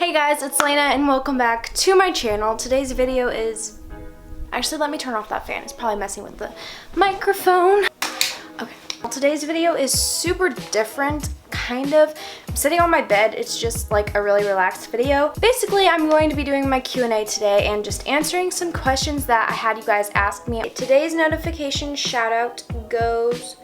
Hey guys, it's Laina and welcome back to my channel. Today's video is... Actually, let me turn off that fan. It's probably messing with the microphone. Okay. Well, today's video is super different, kind of. I'm sitting on my bed. It's just like a really relaxed video. Basically, I'm going to be doing my Q&A today and just answering some questions that I had you guys ask me. Today's notification shout out goes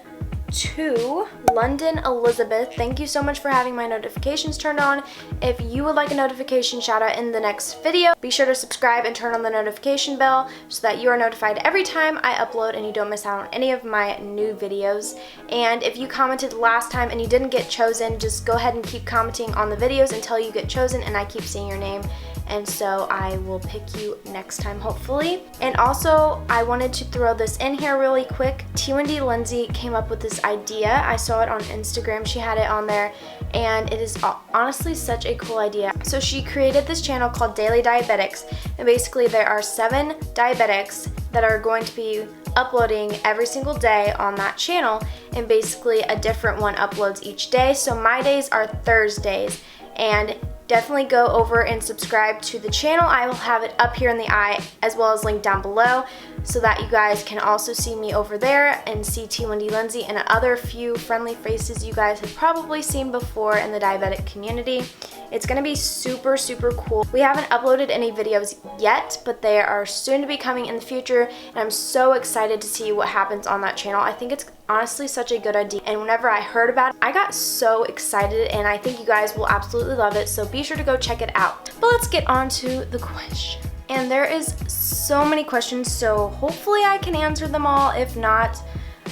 to London Elizabeth. Thank you so much for having my notifications turned on. If you would like a notification shout out in the next video, be sure to subscribe and turn on the notification bell so that you are notified every time I upload and you don't miss out on any of my new videos. And if you commented last time and you didn't get chosen, just go ahead and keep commenting on the videos until you get chosen and I keep seeing your name. And so I will pick you next time, hopefully. And also, I wanted to throw this in here really quick. T&D Lindsay came up with this idea. I saw it on Instagram. She had it on there, and it is honestly such a cool idea. So she created this channel called Daily Diabetics, and basically there are 7 diabetics that are going to be uploading every single day on that channel, and basically a different one uploads each day. So my days are Thursdays, and definitely go over and subscribe to the channel. I will have it up here in the eye as well as linked down below so that you guys can also see me over there and see T&D Lindsay and other few friendly faces you guys have probably seen before in the diabetic community. It's gonna be super, super cool. We haven't uploaded any videos yet, but they are soon to be coming in the future, and I'm so excited to see what happens on that channel. I think it's honestly such a good idea, and whenever I heard about it, I got so excited, and I think you guys will absolutely love it, so be sure to go check it out. But let's get on to the question. And there is so many questions, so hopefully I can answer them all. If not,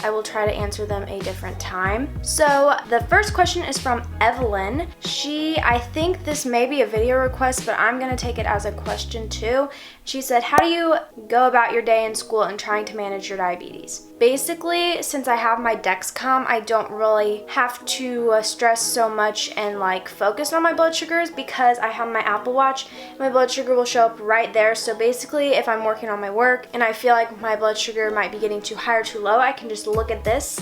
I will try to answer them a different time. So the first question is from Evelyn. I think this may be a video request, but I'm gonna take it as a question too. She said, how do you go about your day in school and trying to manage your diabetes? Basically, since I have my Dexcom, I don't really have to stress so much and like focus on my blood sugars because I have my Apple Watch. My blood sugar will show up right there. So basically, if I'm working on my work and I feel like my blood sugar might be getting too high or too low, I can just look at this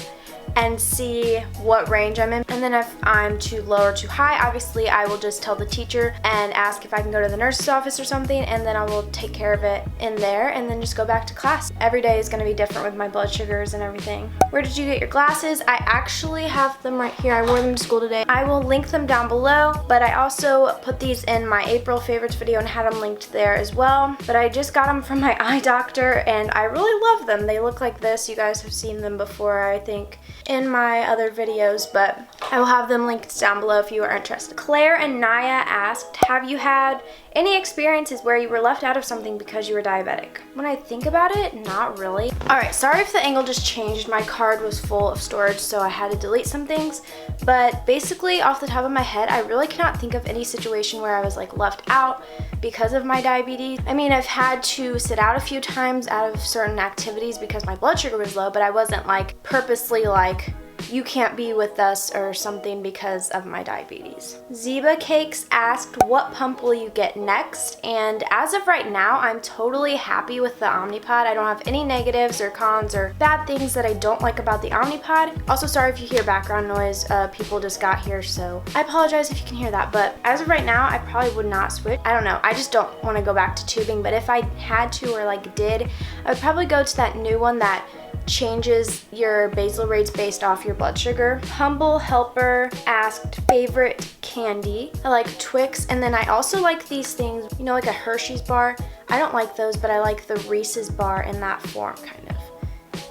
and see what range I'm in. And then if I'm too low or too high, obviously I will just tell the teacher and ask if I can go to the nurse's office or something, and then I will take care of it in there and then just go back to class. Every day is gonna be different with my blood sugars and everything. Where did you get your glasses? I actually have them right here. I wore them to school today. I will link them down below, but I also put these in my April favorites video and had them linked there as well. But I just got them from my eye doctor and I really love them. They look like this. You guys have seen them before, I think, in my other videos, but I will have them linked down below if you are interested. Claire and Naya asked, have you had any experiences where you were left out of something because you were diabetic? When I think about it, not really. Alright, sorry if the angle just changed. My card was full of storage, so I had to delete some things. But basically, off the top of my head, I really cannot think of any situation where I was like left out because of my diabetes. I mean, I've had to sit out a few times out of certain activities because my blood sugar was low, but I wasn't like purposely like, you can't be with us or something because of my diabetes. Zeba Cakes asked, what pump will you get next? And as of right now, I'm totally happy with the Omnipod. I don't have any negatives or cons or bad things that I don't like about the Omnipod. Also, sorry if you hear background noise. People just got here, so I apologize if you can hear that. But as of right now, I probably would not switch. I don't know. I just don't want to go back to tubing. But if I had to or like did, I would probably go to that new one that changes your basal rates based off your blood sugar. Humble Helper asked favorite candy. I like Twix, and then I also like these things, you know, like a Hershey's bar. I don't like those, but I like the Reese's bar in that form, kind of.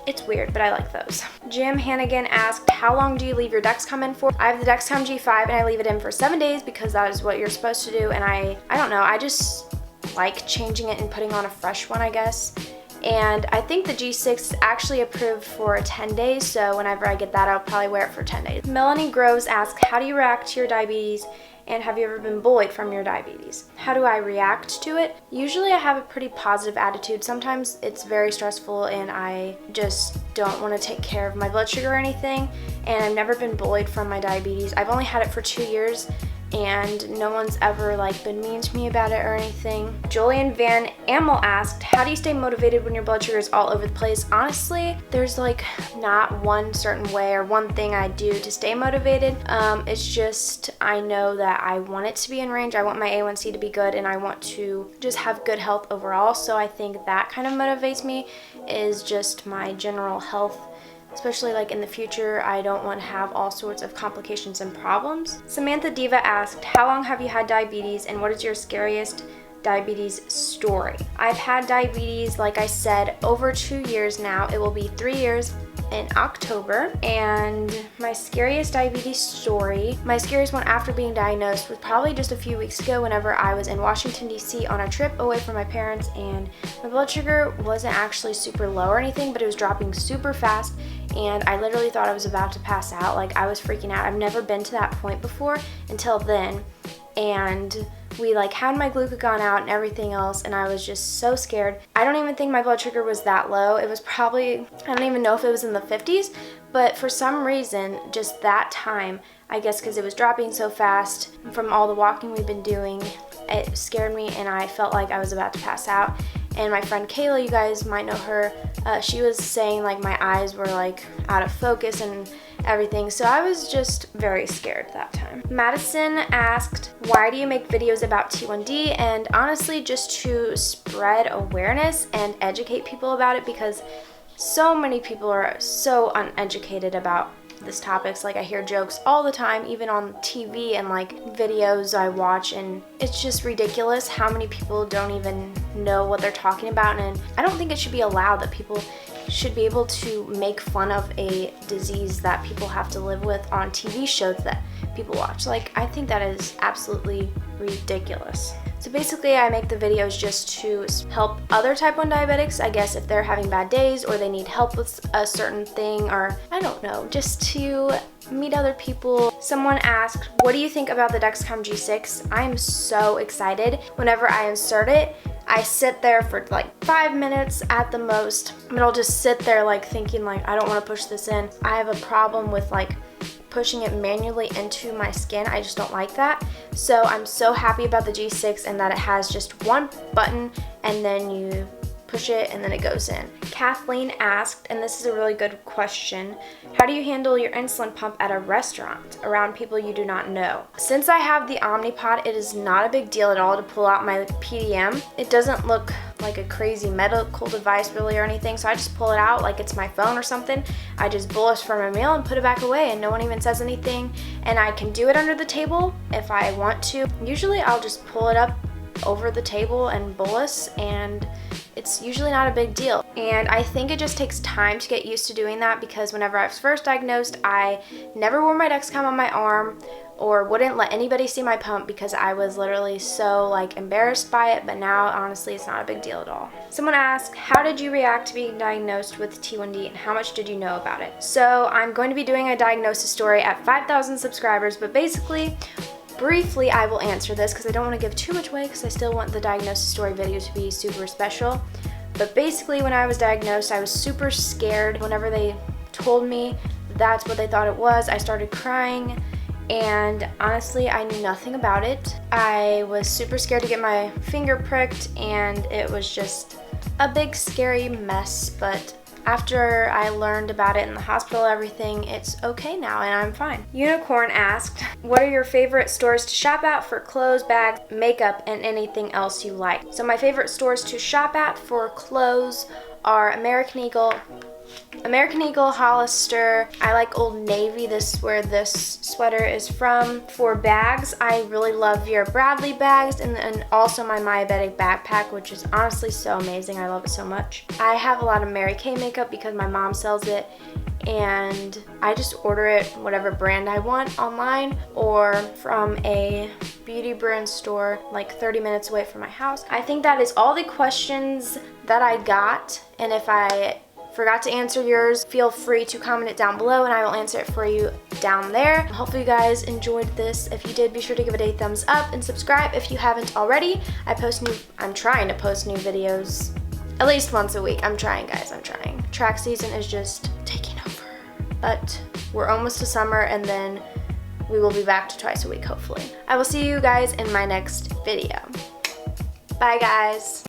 It's weird, but I like those. Jim Hannigan asked, how long do you leave your Dexcom in for? I have the Dexcom G5 and I leave it in for 7 days because that is what you're supposed to do, and I don't know, I just like changing it and putting on a fresh one, I guess. And I think the G6 is actually approved for 10 days, so whenever I get that, I'll probably wear it for 10 days. Melanie Groves asks, how do you react to your diabetes, and have you ever been bullied from your diabetes? How do I react to it? Usually I have a pretty positive attitude. Sometimes it's very stressful and I just don't want to take care of my blood sugar or anything, and I've never been bullied from my diabetes. I've only had it for 2 years, and no one's ever like been mean to me about it or anything. Julian Van Amel asked, how do you stay motivated when your blood sugar is all over the place? Honestly, there's like not one certain way or one thing I do to stay motivated. It's just I know that I want it to be in range. I want my A1C to be good, and I want to just have good health overall. So I think that kind of motivates me, is just my general health. Especially like in the future, I don't want to have all sorts of complications and problems. Samantha Diva asked, how long have you had diabetes and what is your scariest diabetes story? I've had diabetes, like I said, over 2 years now. It will be 3 years in October. And my scariest diabetes story, my scariest one after being diagnosed, was probably just a few weeks ago whenever I was in Washington, D.C. on a trip away from my parents, and my blood sugar wasn't actually super low or anything, but it was dropping super fast, and I literally thought I was about to pass out. Like, I was freaking out. I've never been to that point before until then, and we like had my glucagon out and everything else, and I was just so scared. I don't even think my blood sugar was that low. It was probably, I don't even know if it was in the 50s, but for some reason, just that time, I guess because it was dropping so fast from all the walking we've been doing, it scared me and I felt like I was about to pass out. And my friend Kayla, you guys might know her, she was saying like my eyes were like out of focus and everything, so I was just very scared that time. Madison asked, why do you make videos about T1D? And honestly, just to spread awareness and educate people about it, because so many people are so uneducated about this topics. Like, I hear jokes all the time, even on TV and like videos I watch, and it's just ridiculous how many people don't even know what they're talking about. And I don't think it should be allowed that people should be able to make fun of a disease that people have to live with on TV shows that people watch. Like, I think that is absolutely ridiculous. So basically, I make the videos just to help other type 1 diabetics, I guess, if they're having bad days or they need help with a certain thing, or I don't know, just to meet other people. Someone asked, what do you think about the Dexcom G6? I am so excited. Whenever I insert it, I sit there for like 5 minutes at the most, but I'll just sit there like thinking like, I don't want to push this in. I have a problem with like pushing it manually into my skin. I just don't like that. So I'm so happy about the G6 and that it has just one button and then you push it and then it goes in. Kathleen asked, and this is a really good question, how do you handle your insulin pump at a restaurant around people you do not know? Since I have the Omnipod, it is not a big deal at all to pull out my PDM. It doesn't look like a crazy medical device really or anything, so I just pull it out like it's my phone or something. I just bolus for my meal and put it back away, and no one even says anything. And I can do it under the table if I want to. Usually I'll just pull it up over the table and bolus, and it's usually not a big deal. And I think it just takes time to get used to doing that, because whenever I was first diagnosed, I never wore my Dexcom on my arm or wouldn't let anybody see my pump because I was literally so like embarrassed by it, but now honestly it's not a big deal at all. Someone asked, how did you react to being diagnosed with T1D and how much did you know about it? So I'm going to be doing a diagnosis story at 5,000 subscribers, but basically, briefly, I will answer this because I don't want to give too much away because I still want the diagnosis story video to be super special. But basically, when I was diagnosed, I was super scared. Whenever they told me that's what they thought it was, I started crying, and honestly, I knew nothing about it. I was super scared to get my finger pricked, and it was just a big scary mess, but after I learned about it in the hospital, everything, it's okay now and I'm fine. Unicorn asked, what are your favorite stores to shop at for clothes, bags, makeup, and anything else you like? So my favorite stores to shop at for clothes are American Eagle, Hollister. I like Old Navy. This is where this sweater is from. For bags, I really love Vera Bradley bags, and also my Diabetic backpack, which is honestly so amazing. I love it so much. I have a lot of Mary Kay makeup because my mom sells it, and I just order it whatever brand I want online or from a beauty brand store like 30 minutes away from my house. I think that is all the questions that I got, and if I forgot to answer yours, feel free to comment it down below and I will answer it for you down there. Hopefully you guys enjoyed this. If you did, be sure to give it a thumbs up and subscribe if you haven't already. I'm trying to post new videos at least once a week. I'm trying, guys, I'm trying. Track season is just taking over. But we're almost to summer, and then we will be back to twice a week, hopefully. I will see you guys in my next video. Bye, guys.